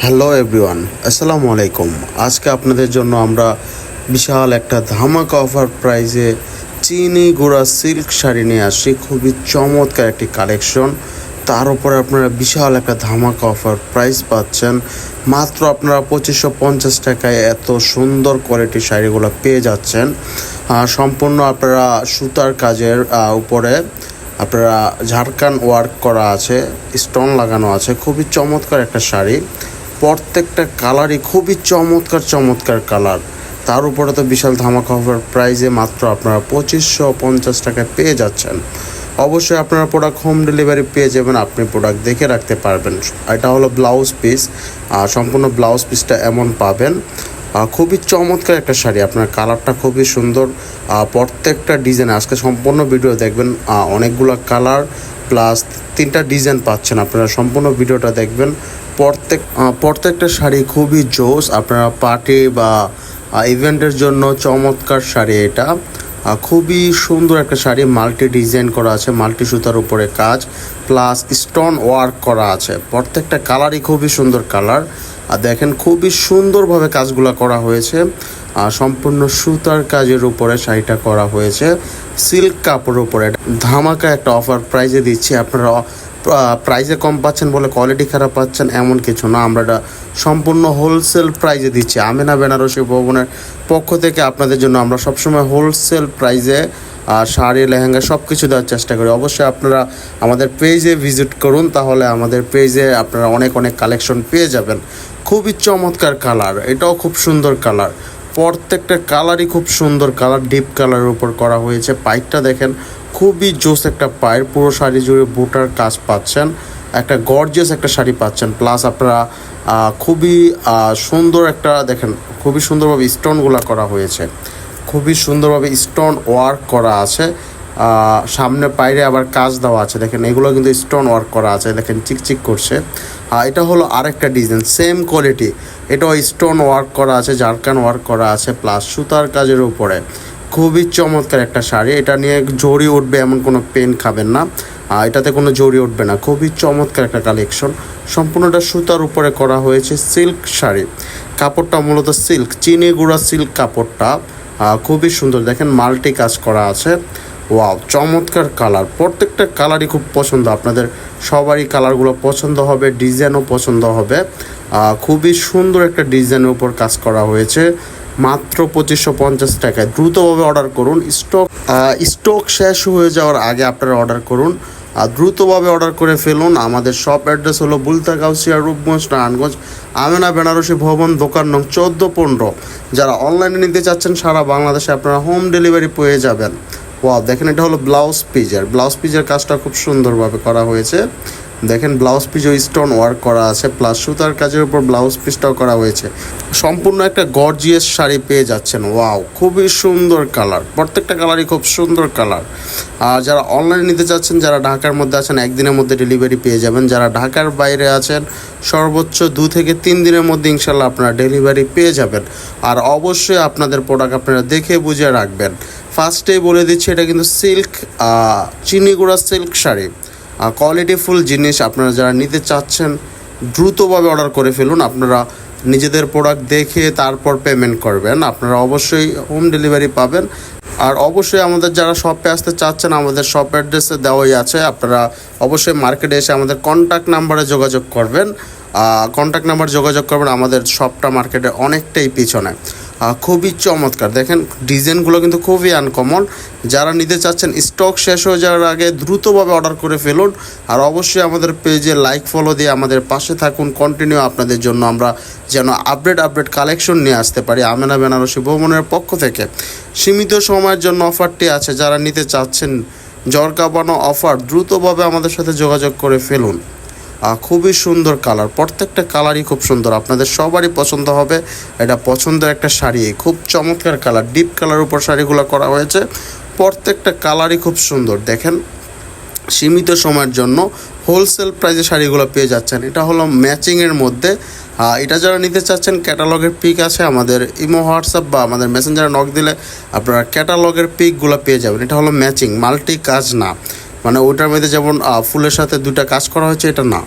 Hello everyone, আসসালামু আলাইকুম। আজকে আপনাদের জন্য আমরা বিশাল একটা ধামাকা অফার প্রাইজে চিনি গুঁড়া সিল্ক শাড়ি নিয়ে আসছি। খুবই চমৎকার একটি কালেকশন। তার উপরে আপনারা বিশাল একটা ধামাকা অফার প্রাইস পাচ্ছেন। মাত্র আপনারা 2550 টাকায় এত সুন্দর কোয়ালিটির শাড়িগুলো পেয়ে যাচ্ছেন। সম্পূর্ণ আপনারা সুতার কাজের উপরে আপনারা ঝাড়খান ওয়ার্ক করা আছে, স্টোন লাগানো আছে। খুবই চমৎকার একটা শাড়ি। প্রত্যেকটা কালারই খুবই চমৎকার কালার। তার উপরে তো বিশাল ধামাকা অফার প্রাইজে মাত্র আপনারা 2550 টাকায় পেয়ে যাচ্ছেন। অবশ্যই আপনারা প্রোডাক্ট হোম ডেলিভারি পেয়ে যাবেন, আপনি প্রোডাক্ট দেখে রাখতে পারবেন। এটা হলো ব্লাউজ পিস, সম্পূর্ণ ব্লাউজ পিসটা এমন পাবেন। খুবই চমৎকার একটা শাড়ি, আপনার কালারটা খুবই সুন্দর। প্রত্যেকটা ডিজাইন আজকে সম্পূর্ণ ভিডিও দেখবেন, অনেকগুলো কালার প্লাস 3টা ডিজাইন পাচ্ছেন। আপনারা সম্পূর্ণ ভিডিওটা দেখবেন। প্রত্যেকটা শাড়ি খুবই জোস। আপনারা পার্টি বা ইভেন্টের জন্য চমৎকার শাড়ি এটা। খুবই সুন্দর একটা শাড়ি, মাল্টি ডিজাইন করা আছে, মাল্টি সুতার উপরে কাজ প্লাস স্টোন ওয়ার্ক করা আছে। প্রত্যেকটা কালারই খুবই সুন্দর কালার। আর দেখেন খুবই সুন্দরভাবে কাজগুলো করা হয়েছে। সম্পূর্ণ সুতার কাজের উপরে শাড়িটা করা হয়েছে, সিল্ক কাপড়ের উপরে। ধামাকা একটা অফার প্রাইজে দিচ্ছি। আপনারা প্রাইজে কম পাচ্ছেন বলে কোয়ালিটি খারাপ পাচ্ছেন এমন কিছু না, আমরা এটা সম্পূর্ণ হোলসেল প্রাইজে দিচ্ছি। আমেনা বেনারসি ভবনের পক্ষ থেকে আপনাদের জন্য আমরা সবসময় হোলসেল প্রাইজে শাড়ি লেহেঙ্গা সব কিছু দেওয়ার চেষ্টা করি। অবশ্যই আপনারা আমাদের পেজে ভিজিট করুন, তাহলে আমাদের পেজে আপনারা অনেক কালেকশন পেয়ে যাবেন। খুবই চমৎকার কালার, এটাও খুব সুন্দর কালার। প্রত্যেকটা কালারই খুব সুন্দর কালার, ডিপ কালারের উপর করা হয়েছে। পাইপটা দেখেন খুবই জোস একটা পায়ের, পুরো শাড়ি জুড়ে বুটার কাজ পাচ্ছেন। একটা গর্জিয়াস একটা শাড়ি পাচ্ছেন। প্লাস আপনারা খুবই সুন্দর একটা দেখেন, খুবই সুন্দরভাবে স্টোনগুলো করা হয়েছে, খুবই সুন্দরভাবে স্টোন ওয়ার্ক করা আছে। সামনে বাইরে আবার কাজ দেওয়া আছে, দেখেন এগুলো কিন্তু স্টোন ওয়ার্ক করা আছে, দেখেন চিকচিক করছে। এটা হলো আরেকটা ডিজাইন, সেম কোয়ালিটি, এটাও স্টোন ওয়ার্ক করা আছে, ঝাড়খান ওয়ার্ক করা আছে প্লাস সুতার কাজের উপরে। খুবই চমৎকার একটা শাড়ি। এটা নিয়ে জড়ি উঠবে এমন কোনো পেন খাবেন না, এটাতে কোনো জড়ি উঠবে না। খুবই চমৎকার একটা কালেকশন। সম্পূর্ণটা সুতার উপরে করা হয়েছে, সিল্ক শাড়ি। কাপড়টা মূলত সিল্ক, চিনি গুঁড়া সিল্ক কাপড়টা। খুবই সুন্দর, দেখেন মাল্টি কাজ করা আছে। ওয়াও, চমৎকার কালার। প্রত্যেকটা কালারই খুব পছন্দ, আপনাদের সবারই কালারগুলো পছন্দ হবে, ডিজাইনও পছন্দ হবে। খুবই সুন্দর একটা ডিজাইনের উপর কাজ করা হয়েছে। মাত্র 2550 টাকায় দ্রুতভাবে অর্ডার করুন। স্টক শেষ হয়ে যাওয়ার আগে আপনারা অর্ডার করুন, দ্রুতভাবে অর্ডার করে ফেলুন। আমাদের শপ অ্যাড্রেস হলো বুলতা গাউসিয়া, রূপগঞ্জ, নারায়ণগঞ্জ, আমেনা বেনারসি ভবন, দোকান নং 14-15। যারা অনলাইনে নিতে চাচ্ছেন সারা বাংলাদেশে আপনারা হোম ডেলিভারি পেয়ে যাবেন। ওয়াও, দেখেন এটা হলো ব্লাউজ পিজের কাজটা খুব সুন্দরভাবে করা হয়েছে। দেখেন ব্লাউজ পিসও স্টোন ওয়ার্ক করা আছে প্লাস সুতার কাজের উপর ব্লাউজ পিসটাও করা হয়েছে। সম্পূর্ণ একটা গর্জিয়াস শাড়ি পেয়ে যাচ্ছেন। ওয়াও, খুবই সুন্দর কালার, প্রত্যেকটা কালারই খুব সুন্দর কালার। আর যারা অনলাইনে নিতে চাচ্ছেন, যারা ঢাকার মধ্যে আছেন একদিনের মধ্যে ডেলিভারি পেয়ে যাবেন। যারা ঢাকার বাইরে আছেন সর্বোচ্চ 2 থেকে 3 দিনের মধ্যে ইনশাল্লাহ আপনারা ডেলিভারি পেয়ে যাবেন। আর অবশ্যই আপনাদের প্রোডাক্ট আপনারা দেখে বুঝে রাখবেন। ফার্স্টেই বলে দিচ্ছি, এটা কিন্তু সিল্ক, চিনি গুঁড়া সিল্ক শাড়ি, কোয়ালিটিফুল জিনিস। আপনারা যারা নিতে চাচ্ছেন দ্রুতভাবে অর্ডার করে ফেলুন। আপনারা নিজেদের প্রোডাক্ট দেখে তারপর পেমেন্ট করবেন, আপনারা অবশ্যই হোম ডেলিভারি পাবেন। আর অবশ্যই আমাদের যারা শপে আসতে চাচ্ছেন, আমাদের শপ অ্যাড্রেসে দেওয়াই আছে। আপনারা অবশ্যই মার্কেটে এসে আমাদের কন্ট্যাক্ট নাম্বারে যোগাযোগ করবেন। আমাদের শপটা মার্কেটে অনেকটাই পিছনে। খুবই চমৎকার, দেখেন ডিজাইনগুলো কিন্তু খুবই আনকমন। যারা নিতে চাচ্ছেন স্টক শেষ হয়ে যাওয়ার আগে দ্রুতভাবে অর্ডার করে ফেলুন। আর অবশ্যই আমাদের পেজে লাইক ফলো দিয়ে আমাদের পাশে থাকুন। কন্টিনিউ আপনাদের জন্য আমরা যেন আপডেট কালেকশন নিয়ে আসতে পারি। আমেনা বেনারসি ভবনের পক্ষ থেকে সীমিত সময়ের জন্য অফারটি আছে। যারা নিতে চাচ্ছেন জ্বর কাঁপানো অফার, দ্রুতভাবে আমাদের সাথে যোগাযোগ করে ফেলুন। খুবই সুন্দর কালার, প্রত্যেকটা কালারই খুব সুন্দর, আপনাদের সবারই পছন্দ হবে। এটা পছন্দের একটা শাড়ি, খুব চমৎকার কালার, ডিপ কালার উপর শাড়িগুলো করা হয়েছে। প্রত্যেকটা কালারই খুব সুন্দর। দেখেন সীমিত সময়ের জন্য হোলসেল প্রাইসে শাড়িগুলো পেয়ে যাচ্ছেন। এটা হলো ম্যাচিংয়ের মধ্যে। এটা যারা নিতে চাচ্ছেন ক্যাটালগের পিক আছে আমাদের ইমো, হোয়াটসঅ্যাপ বা আমাদের মেসেঞ্জারে নক দিলে আপনারা ক্যাটালগের পিকগুলো পেয়ে যাবেন। এটা হলো ম্যাচিং, মাল্টি কাজ না, মানে ওটার মধ্যে যেমন ফুলের সাথে 2টা কাজ করা হয়েছে এটা না।